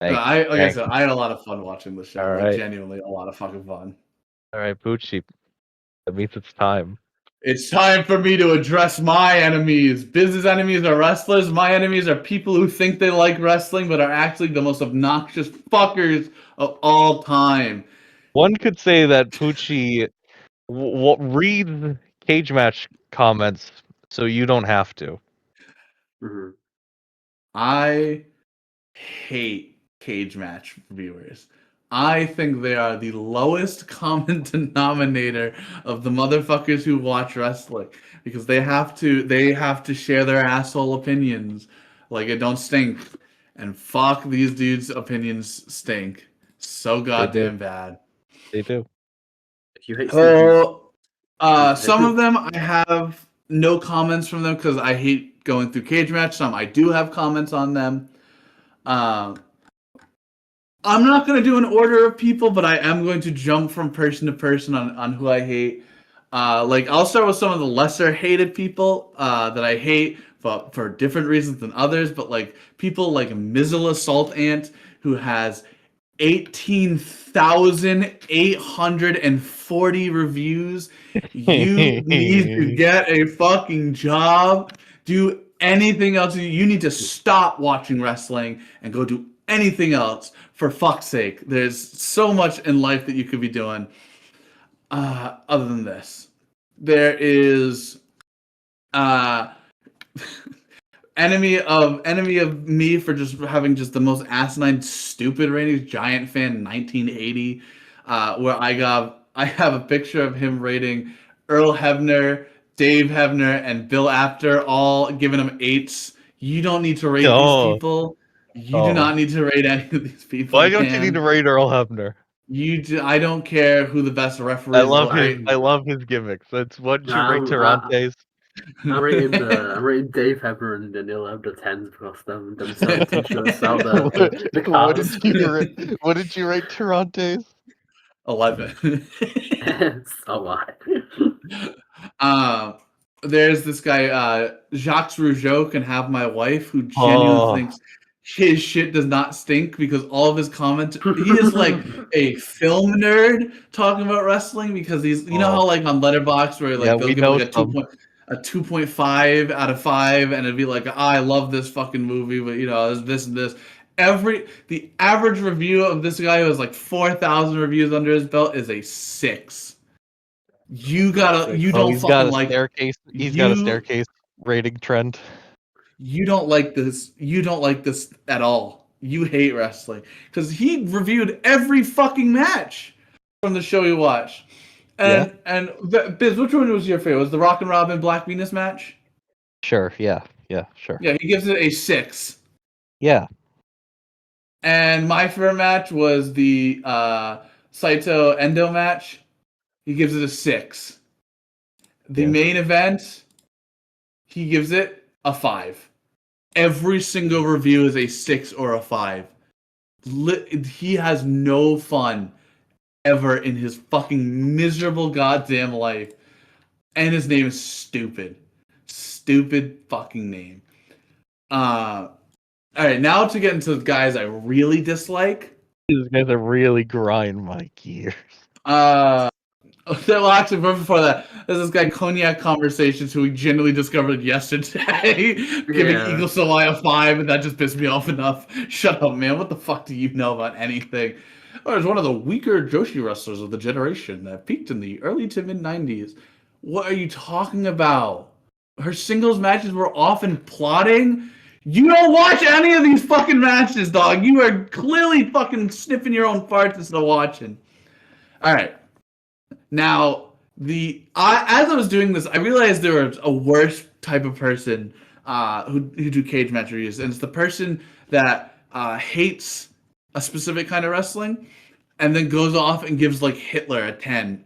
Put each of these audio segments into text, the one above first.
Thank Like I thank said, I had a lot of fun watching the show. All Like right. genuinely a lot of fucking fun. All right, Pucci. That means it's time. It's time for me to address my enemies. Business enemies are wrestlers. My enemies are people who think they like wrestling but are actually the most obnoxious fuckers of all time. One could say that Pucci reads cage match comments so you don't have to. Mm-hmm. I hate cage match viewers. I think they are the lowest common denominator of the motherfuckers who watch wrestling because they have to share their asshole opinions like it don't stink. And fuck these dudes' opinions stink. So goddamn bad. They do. If you hate stinky, So some of them I have no comments from them because I hate going through cage match. Some I do have comments on them. Uh, I'm not going to do an order of people, but I am going to jump from person to person on who I hate. Like, I'll start with some of the lesser hated people that I hate, but for different reasons than others. But, like, people like Mizilla Salt Ant, who has 18,840 reviews. You need to get a fucking job. Do anything else. You need to stop watching wrestling and go do anything else. For fuck's sake. There's so much in life that you could be doing other than this. There is enemy of me for just having just the most asinine stupid ratings. Giant fan 1980, where I have a picture of him rating Earl Hebner, Dave Hebner, and Bill Apter, all giving him 8s. You don't need to rate these people. You do not need to rate any of these people. Why don't you need to rate Earl Hebner? I don't care who the best referee is. I love his gimmicks. That's what you rate Tarantes. I'm rating Dave Hebner and Neil Hebner 10s because them selling t-shirts, sell the cards. What did you rate Tarantes? 11. So why? There's this guy, Jacques Rougeau can have my wife, who genuinely thinks his shit does not stink because all of his comments. He is like a film nerd talking about wrestling because he's, you know how like on Letterboxd where like they'll give like a 2.5 out of 5 and it'd be like, I love this fucking movie, but you know, there's this and this. The average review of this guy who has like 4,000 reviews under his belt is a 6. You don't fucking like staircase. He's got a staircase rating trend. You don't like this. You don't like this at all. You hate wrestling because he reviewed every fucking match from the show he watched. And Biz, which one was your favorite? Was the Rock and Robin Black Venus match? Sure. Yeah. Sure. Yeah, he gives it a 6. Yeah. And my favorite match was the Saito Endo match. He gives it a 6. The main event, he gives it a 5. Every single review is a 6 or a 5. He has no fun ever in his fucking miserable goddamn life. And his name is stupid. Stupid fucking name. Alright, now to get into the guys I really dislike. These guys are really grind my gears. Well, actually, before that, there's this guy Cognac Conversations who we genuinely discovered yesterday, giving Eagle Sawai a 5, and that just pissed me off enough. Shut up, man. What the fuck do you know about anything? Oh, it's one of the weaker Joshi wrestlers of the generation that peaked in the early to mid 90s. What are you talking about? Her singles matches were often plotting. You don't watch any of these fucking matches, dog. You are clearly fucking sniffing your own farts instead of watching. All right. Now, as I was doing this, I realized there was a worse type of person who do cage match reviews, and it's the person that hates a specific kind of wrestling, and then goes off and gives like Hitler a 10.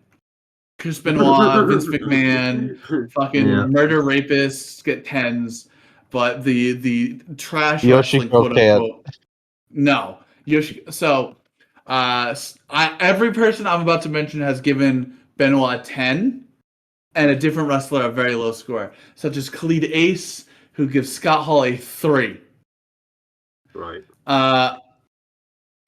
Chris Benoit, Vince McMahon, fucking murder rapists get 10s, but the trash wrestling, quote unquote, no. So every person I'm about to mention has given Benoit a 10, and a different wrestler a very low score, such as Khalid Ace, who gives Scott Hall a 3. Right.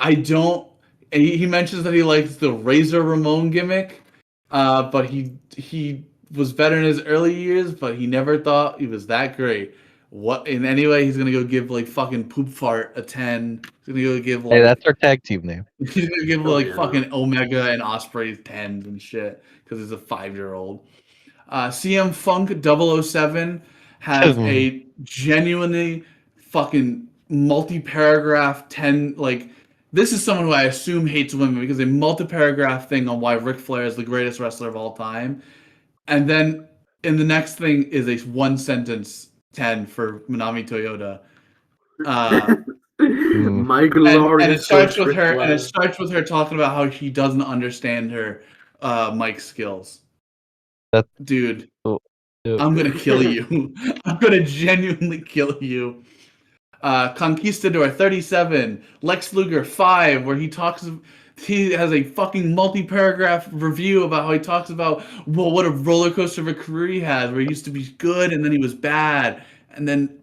I don't. He mentions that he likes the Razor Ramon gimmick, but he was better in his early years, but he never thought he was that great. What in any way he's gonna go give like fucking poop fart a 10. He's gonna go give Hey, like that's our tag team name. he's gonna give Oh, like yeah. fucking Omega and Osprey 10s and shit because he's a 5-year-old. CM Funk 007 has a genuinely fucking multi-paragraph 10 like this is someone who I assume hates women because a multi-paragraph thing on why Ric Flair is the greatest wrestler of all time, and then in the next thing is a one sentence 10 for Manami Toyota. My And glorious it starts with Ric her, and Flair. it starts with her talking about how she doesn't understand her mic skills. That's Dude, oh, dude. I'm gonna kill you. I'm gonna genuinely kill you. Conquistador 37, Lex Luger 5, where he has a fucking multi-paragraph review about how he talks about what a roller coaster of a career he has, where he used to be good and then he was bad, and then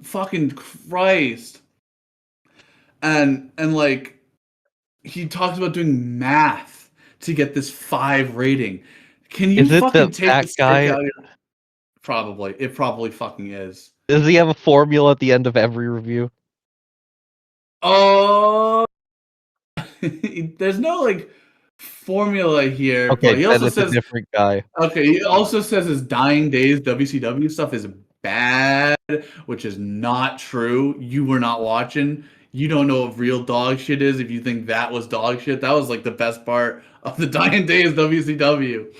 fucking Christ, and like he talks about doing math to get this 5 rating. Can you Is it fucking the take fat the stick guy? out of your... Probably. It probably fucking is. Does he have a formula at the end of every review? Oh, there's no like formula here, Okay, but he then also it's a says different guy. okay. He also says his dying days WCW stuff is bad, which is not true. You were not watching. You don't know what real dog shit is. If you think that was dog shit, that was like the best part of the dying days WCW.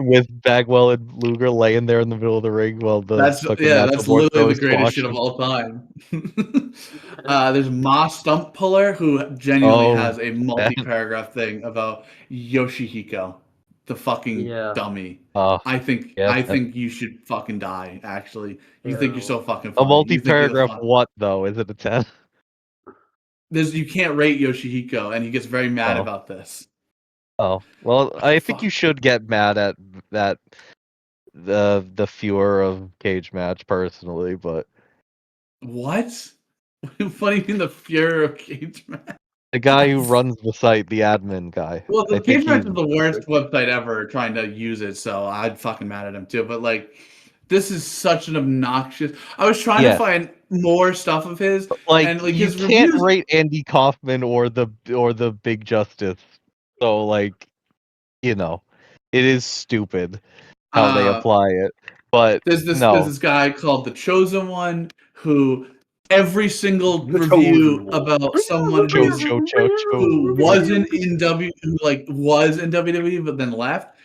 With Bagwell and Luger laying there in the middle of the ring while the fucking That's Nacho Borto literally is the greatest shit of squashing. all time. There's Ma Stump Puller, who genuinely Oh, has a man. multi-paragraph thing about Yoshihiko, the fucking Yeah. dummy. Oh, I think yeah. I think you should fucking die. Actually, you think you're so fucking A funny. You think you're the multi-paragraph fun. what, though? Is it a 10? You can't rate Yoshihiko, and he gets very mad Oh. about this. Oh. Well, What the I think fuck? you should get mad at that the Fuhrer of Cage Match personally, but What? What do you mean the Fuhrer of Cagematch? the guy who runs the site, the admin guy. Well, I the think Cagematch he's is the worst website ever trying to use it, so I'd fucking mad at him too. But like, this is such an obnoxious. I was trying to yeah. find more stuff of his, Like and like you his can't reviews. rate Andy Kaufman or the Big Justice. So like, you know, it is stupid how they Uh, apply it. But there's no, this guy called the Chosen One who every single The Chosen review One. about someone Cho Cho Cho Cho. who wasn't in who like was in WWE but then left.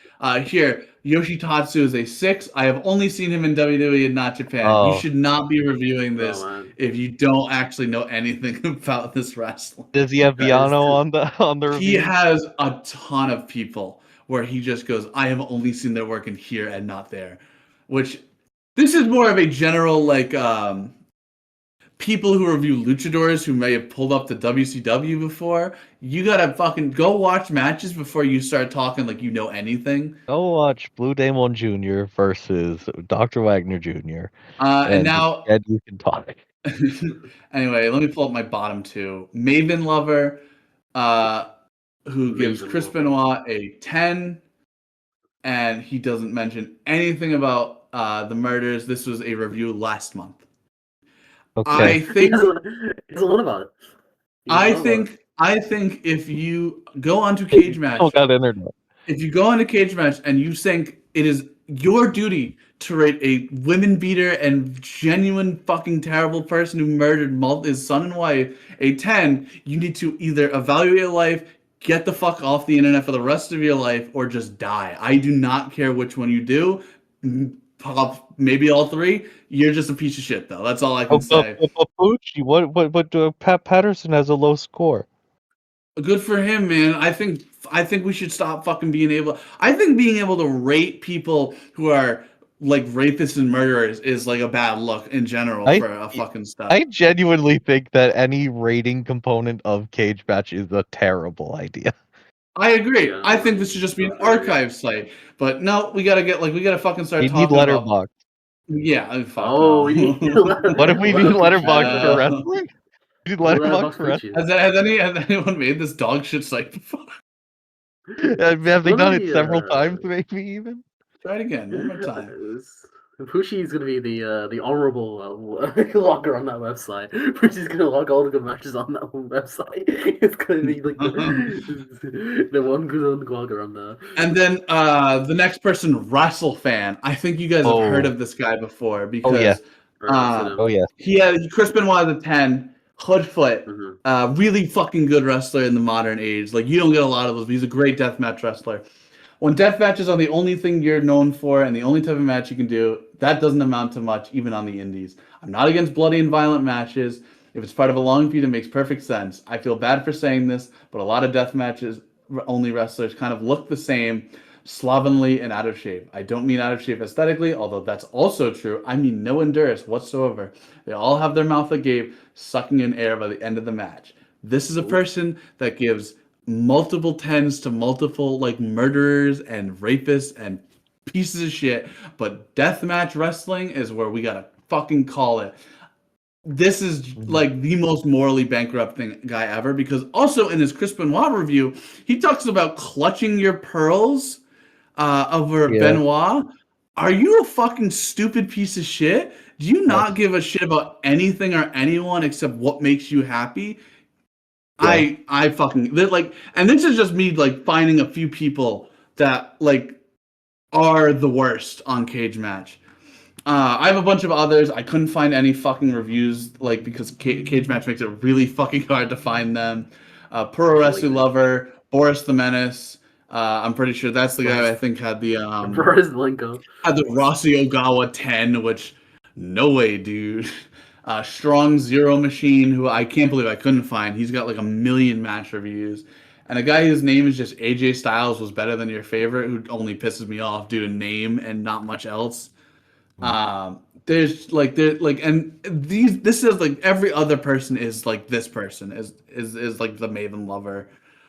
Here, Yoshitatsu is a 6. I have only seen him in WWE and not Japan. You Oh, should not be reviewing this Oh, man. if you don't actually know anything about this wrestling. does he have That is Viano true. on the He review? has a ton of people where he just goes, I have only seen their work in here and not there. Which this is more of a general like people who review luchadors who may have pulled up the WCW before. You gotta fucking go watch matches before you start talking like you know anything. Go watch Blue Demon Jr. versus Dr. Wagner Jr. And and now, then you can talk. anyway, let me pull up my bottom 2. Maven Lover, who gives Maven Chris Lover. Benoit a 10, and he doesn't mention anything about the murders. This was a review last month. Okay. I think It's a lot about it. I think if you go onto Cage Still Match, got internet. if you go onto Cage Match and you think it is your duty to rate a women beater and genuine fucking terrible person who murdered his son and wife a 10, you need to either evaluate your life, get the fuck off the internet for the rest of your life, or just die. I do not care which one you do. Maybe all 3. You're just a piece of shit, though. That's all I can say. Pucci, what Pat Patterson has a low score. Good for him, man. I think we should stop fucking being able. I think being able to rate people who are like rapists and murderers is like a bad look in general I for a fucking stuff. I genuinely think that any rating component of Cage Match is a terrible idea. I agree. Yeah, I think this should just be an archive site. But no, we gotta fucking start We need talking about. Letterboxd. Yeah, fuck Oh, no. What if we need Letterboxd for Uh, wrestling? Dude, Letterbox Letterboxd rest. Pucci. Has anyone made this dog shit site before? Have they done it several times, Uh, maybe even? Try it again, one more time. Pucci is gonna be the honorable logger on that website. Pucci's gonna log all the good matches on that one website. It's gonna be like the one good logger on there. And then the next person, Russell Fan. I think you guys have heard Oh. of this guy before Oh yeah. because Oh yeah. he had Chris Benoit at the 10, Hoodfoot, really fucking good wrestler in the modern age. Like you don't get a lot of those, but he's a great deathmatch wrestler. When death matches are the only thing you're known for and the only type of match you can do, that doesn't amount to much, even on the indies. I'm not against bloody and violent matches. If it's part of a long feud, it makes perfect sense. I feel bad for saying this, but a lot of death matches only wrestlers kind of look the same, slovenly and out of shape. I don't mean out of shape aesthetically, although that's also true. I mean no endurance whatsoever. They all have their mouth agape, sucking in air by the end of the match. This is a person that gives multiple tens to multiple like murderers and rapists and pieces of shit, but deathmatch wrestling is where we gotta fucking call it. This is like the most morally bankrupt guy ever, because also in his Chris Benoit review, he talks about clutching your pearls over Benoit. Are you a fucking stupid piece of shit? Do you not give a shit about anything or anyone except what makes you happy? Yeah. I fucking like, and this is just me like finding a few people that like are the worst on Cagematch. I have a bunch of others. I couldn't find any fucking reviews, like because Cagematch makes it really fucking hard to find them. Pro Wrestling Lover, Boris the Menace. I'm pretty sure that's the guy I think had the Lingo. had the Rossi Ogawa 10, which no way, dude. Strong Zero Machine, who I can't believe I couldn't find. He's got like 1 million match reviews. And a guy whose name is just AJ Styles was better than your favorite, who only pisses me off due to name and not much else. And this is like every other person is like this person is like the Maven lover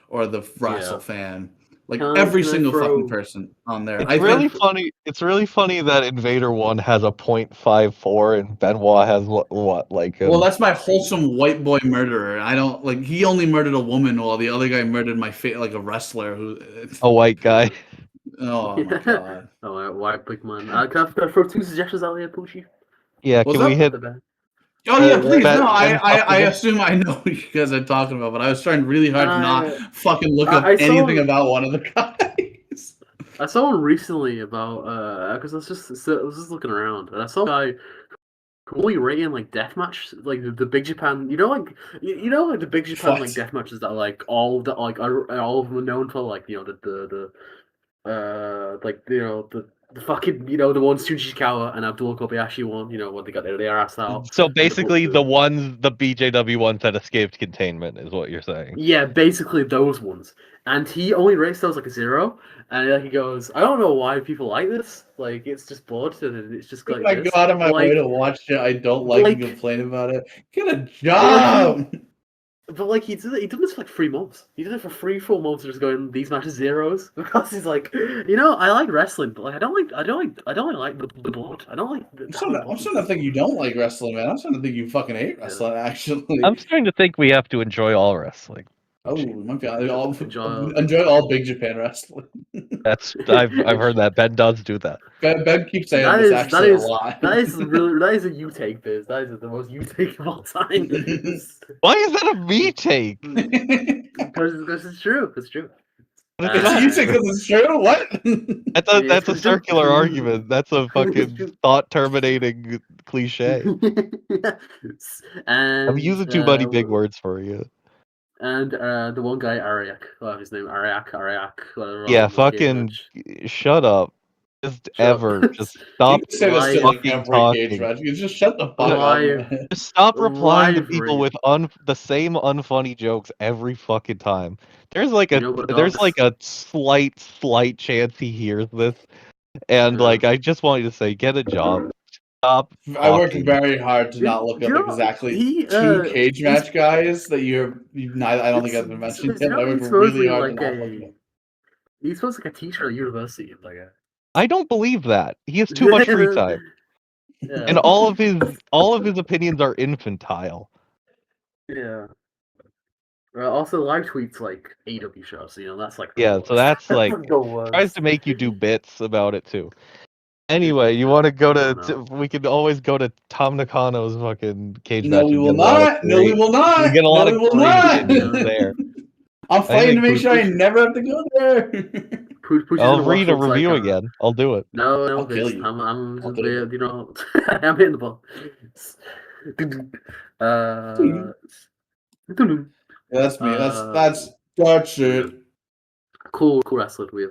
or the Russell fan. Like every single fucking person on there. It's really funny. It's really funny that Invader 1 has a .54 and Benoit has what like well, that's my wholesome white boy murderer. I don't like he only murdered a woman while the other guy murdered my like a wrestler who a white guy. Oh my god. Oh, white big man. Can I throw 2 suggestions out there, Pucci? Yeah, What's can we up? hit Oh yeah, please. No, Ben I assume I know what you guys are talking about, but I was trying really hard to not fucking look up anything about one of the guys. I saw one recently about because I was just looking around and I saw a guy who only rating like deathmatch like the Big Japan. You know, like you know, like the Big Japan like death matches that like all that like are all of them known for, like you know like you know the fucking you know the ones Tsuji Ishikawa and Abdul Kobayashi one, you know, when they got their ass out. So basically, the BJW ones that escaped containment is what you're saying. Yeah, basically those ones. And he only rates those like a 0. And like he goes, I don't know why people like this. Like it's just bullshit and it's just like I this. go out of my way like, to watch it. I don't like and complain about it. Get a but job. but like he did this for like 3 months. He did it for 3 full months, just going these matches zeros because he's like, you know, I like wrestling, but like I don't like the blood. I don't like. I'm starting to think you don't like wrestling, man. I'm starting to think you fucking hate wrestling. Actually, I'm starting to think we have to enjoy all wrestling. Oh, might be enjoy all Big Japan wrestling. I've heard that Ben does do that. Ben keeps saying this actually a lot. That is a you take, Biz. That is the most you take of all time. Why is that a me take? Because it's true. It's true. It's you take because it's true. What? That's a circular argument. That's a fucking thought terminating cliche. And I'm using too many big words for you. And the one guy Ariak, his name Ariak, whatever. Yeah, fucking shut up. Just stop you can say this to like every talking. Cage match. You just shut the fuck up. Just stop replying to people with the same unfunny jokes every fucking time. There's like a slight chance he hears this, and like I just want you to say, get a job. Stop. I worked very hard to not look up exactly 2 cage match guys that neither. I don't think I've been mentioned yet. I worked really hard to not look up. He's supposed to be like a teacher at university, like I don't believe that. He has too much free time. And all of his opinions are infantile. Yeah. Also, live tweets like AW shows. That's like Yeah, so that's like the worst. tries to make you do bits about it too. Anyway, you want to go to? We could always go to Tom Nakano's fucking cage match. No, we will not. No, we will not. We get a lot of great opinions there. I'm fighting to make sure I never have to go there. I'll read a review again. I'll do it. No, I'll kill you. I'm just I'm hitting the ball. Yeah, that's me. That's it. Cool wrestler wheel.